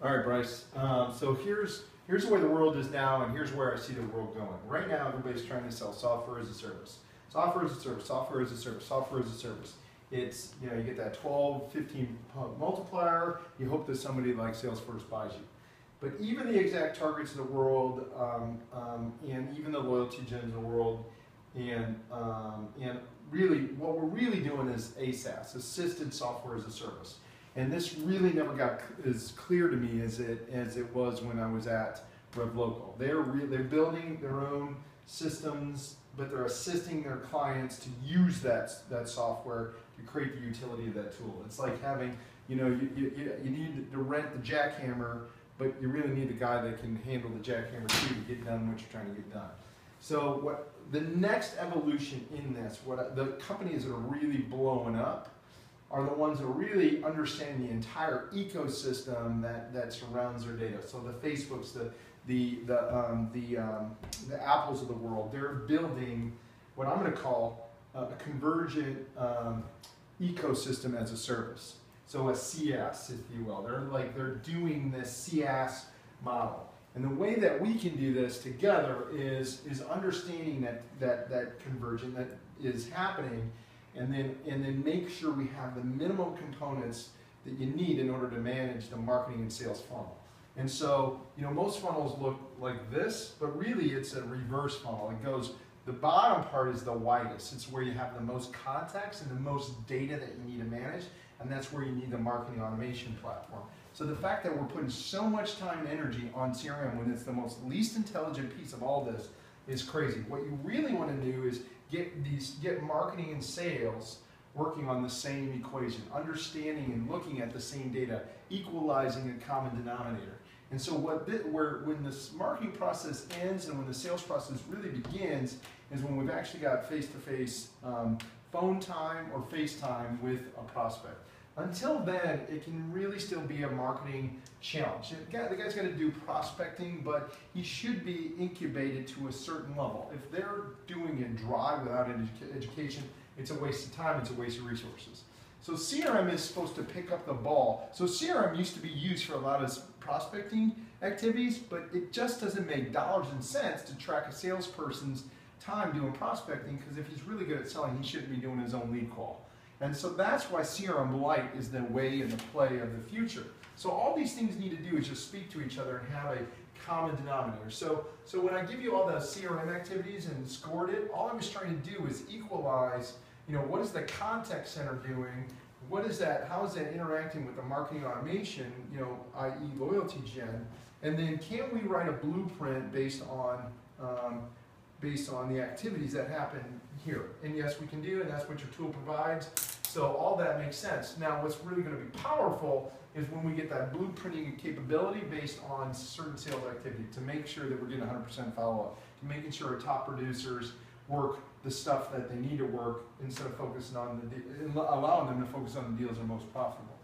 All right, Bryce. So here's the way the world is now, and here's where I see the world going. Right now, everybody's trying to sell software as a service. Software as a service, software as a service, software as a service. It's, you know, you get that 12, 15 multiplier. You hope that somebody like Salesforce buys you. But even the exact targets of the world, and even the loyalty gens of the world, and really, what we're really doing is ASaaS, assisted software as a service. And this really never got as clear to me as it was when I was at RevLocal. They're building their own systems, but they're assisting their clients to use that software to create the utility of that tool. It's like having, you know, you need to rent the jackhammer, but you really need the guy that can handle the jackhammer too to get done what you're trying to get done. So what the next evolution in this, the companies that are really blowing up are the ones that are really understanding the entire ecosystem that surrounds their data. So the Facebooks, the Apples of the world, they're building what I'm going to call a convergent ecosystem as a service. So a CS, if you will. They're doing this CS model. And the way that we can do this together is understanding that convergent that is happening, and then make sure we have the minimum components that you need in order to manage the marketing and sales funnel. And so, you know, most funnels look like this, but really it's a reverse funnel. It goes, the bottom part is the widest. It's where you have the most context and the most data that you need to manage, and that's where you need the marketing automation platform. So the fact that we're putting so much time and energy on CRM when it's the most least intelligent piece of all this is crazy. What you really want to do is get marketing and sales working on the same equation, understanding and looking at the same data, equalizing a common denominator. And so when this marketing process ends and when the sales process really begins is when we've actually got face-to-face phone time or FaceTime with a prospect. Until then, it can really still be a marketing challenge. The guy's got to do prospecting, but he should be incubated to a certain level. If they're doing it dry without education, it's a waste of time, it's a waste of resources. So CRM is supposed to pick up the ball. So CRM used to be used for a lot of prospecting activities, but it just doesn't make dollars and cents to track a salesperson's time doing prospecting, because if he's really good at selling, he shouldn't be doing his own lead call. And so that's why CRM Lite is the way and the play of the future. So all these things need to do is just speak to each other and have a common denominator. So when I give you all the CRM activities and scored it, all I was trying to do is equalize, you know, what is the contact center doing? What is that? How is that interacting with the marketing automation, you know, i.e. loyalty gen? And then can we write a blueprint based on the activities that happen here? And yes, we can do, and that's what your tool provides. So all that makes sense. Now, what's really going to be powerful is when we get that blueprinting capability based on certain sales activity to make sure that we're getting 100% follow-up, to making sure our top producers work the stuff that they need to work instead of focusing on allowing them to focus on the deals that are most profitable.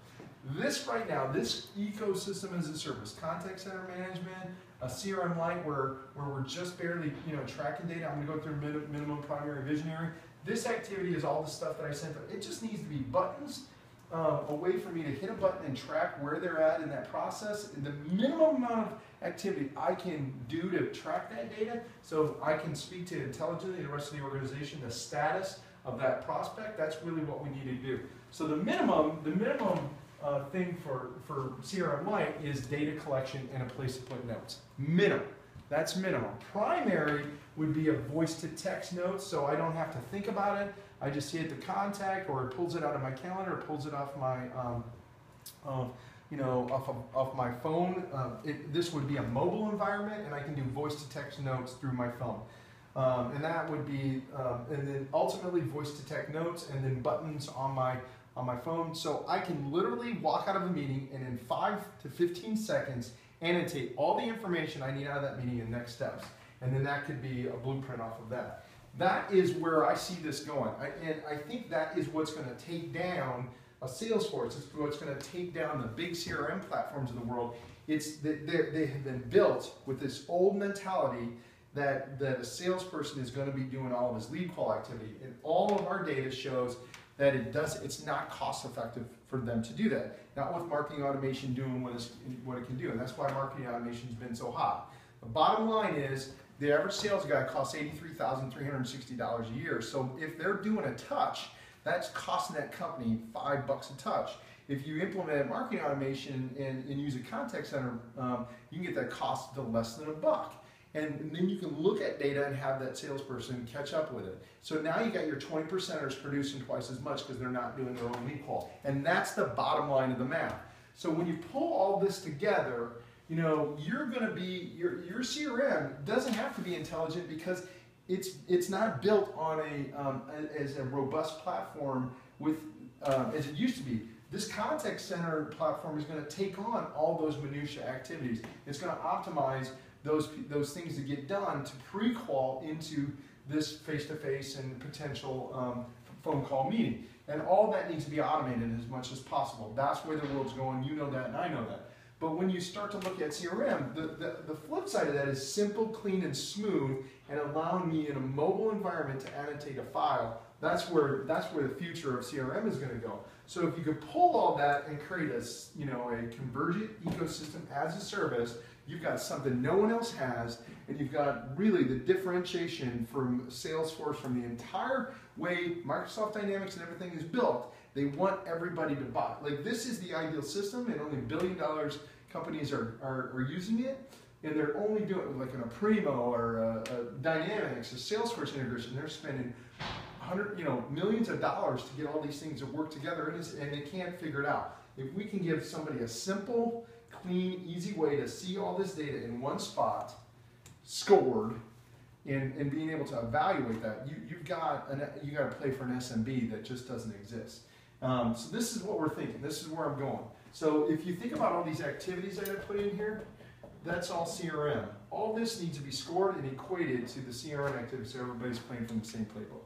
This right now, this ecosystem as a service, contact center management, a CRM Lite where we're just barely, you know, tracking data. I'm going to go through minimum primary visionary. This activity is all the stuff that I sent them. It just needs to be buttons, a way for me to hit a button and track where they're at in that process. And the minimum amount of activity I can do to track that data, so I can speak to intelligently the rest of the organization, the status of that prospect. That's really what we need to do. So the minimum thing for CRM Lite is data collection and a place to put notes. Minimum. That's minimum. Primary would be a voice-to-text note, so I don't have to think about it. I just hit the contact, or it pulls it out of my calendar, or pulls it off my, you know, off my phone. This would be a mobile environment, and I can do voice-to-text notes through my phone. And that would be, and then ultimately voice-to-text notes, and then buttons on my phone. So I can literally walk out of a meeting and in 5 to 15 seconds annotate all the information I need out of that meeting and next steps. And then that could be a blueprint off of that. That is where I see this going. And I think that is what's going to take down a Salesforce. It's what's going to take down the big CRM platforms of the world. It's that they have been built with this old mentality that a salesperson is going to be doing all of his lead call activity. And all of our data shows that it's not cost effective for them to do that. Not with marketing automation doing what it can do, and that's why marketing automation has been so hot. The bottom line is the average sales guy costs $83,360 a year. So if they're doing a touch, that's costing that company $5 a touch. If you implement marketing automation and use a contact center, you can get that cost to less than $1. And then you can look at data and have that salesperson catch up with it. So now you got your 20%ers producing twice as much because they're not doing their own lead qual. And that's the bottom line of the math. So when you pull all this together, you know, you're going to be, your CRM doesn't have to be intelligent because it's not built on as a robust platform with as it used to be. This contact center platform is going to take on all those minutia activities. It's going to optimize those things that get done to pre-qual into this face-to-face and potential phone call meeting. And all that needs to be automated as much as possible. That's where the world's going. You know that, and I know that. But when you start to look at CRM, the flip side of that is simple, clean, and smooth, and allowing me in a mobile environment to annotate a file. That's where the future of CRM is going to go. So if you could pull all that and create a convergent ecosystem as a service, you've got something no one else has, and you've got really the differentiation from Salesforce, from the entire way Microsoft Dynamics and everything is built. They want everybody to buy. Like, this is the ideal system, and only $1 billion companies are using it, and they're only doing it like in a Primo or a Dynamics, a Salesforce integration. They're spending millions of dollars to get all these things to work together, and they can't figure it out. If we can give somebody a simple, clean, easy way to see all this data in one spot, scored, and being able to evaluate that, you got to play for an SMB that just doesn't exist. So this is what we're thinking. This is where I'm going. So if you think about all these activities that I put in here, that's all CRM. All this needs to be scored and equated to the CRM activity so everybody's playing from the same playbook.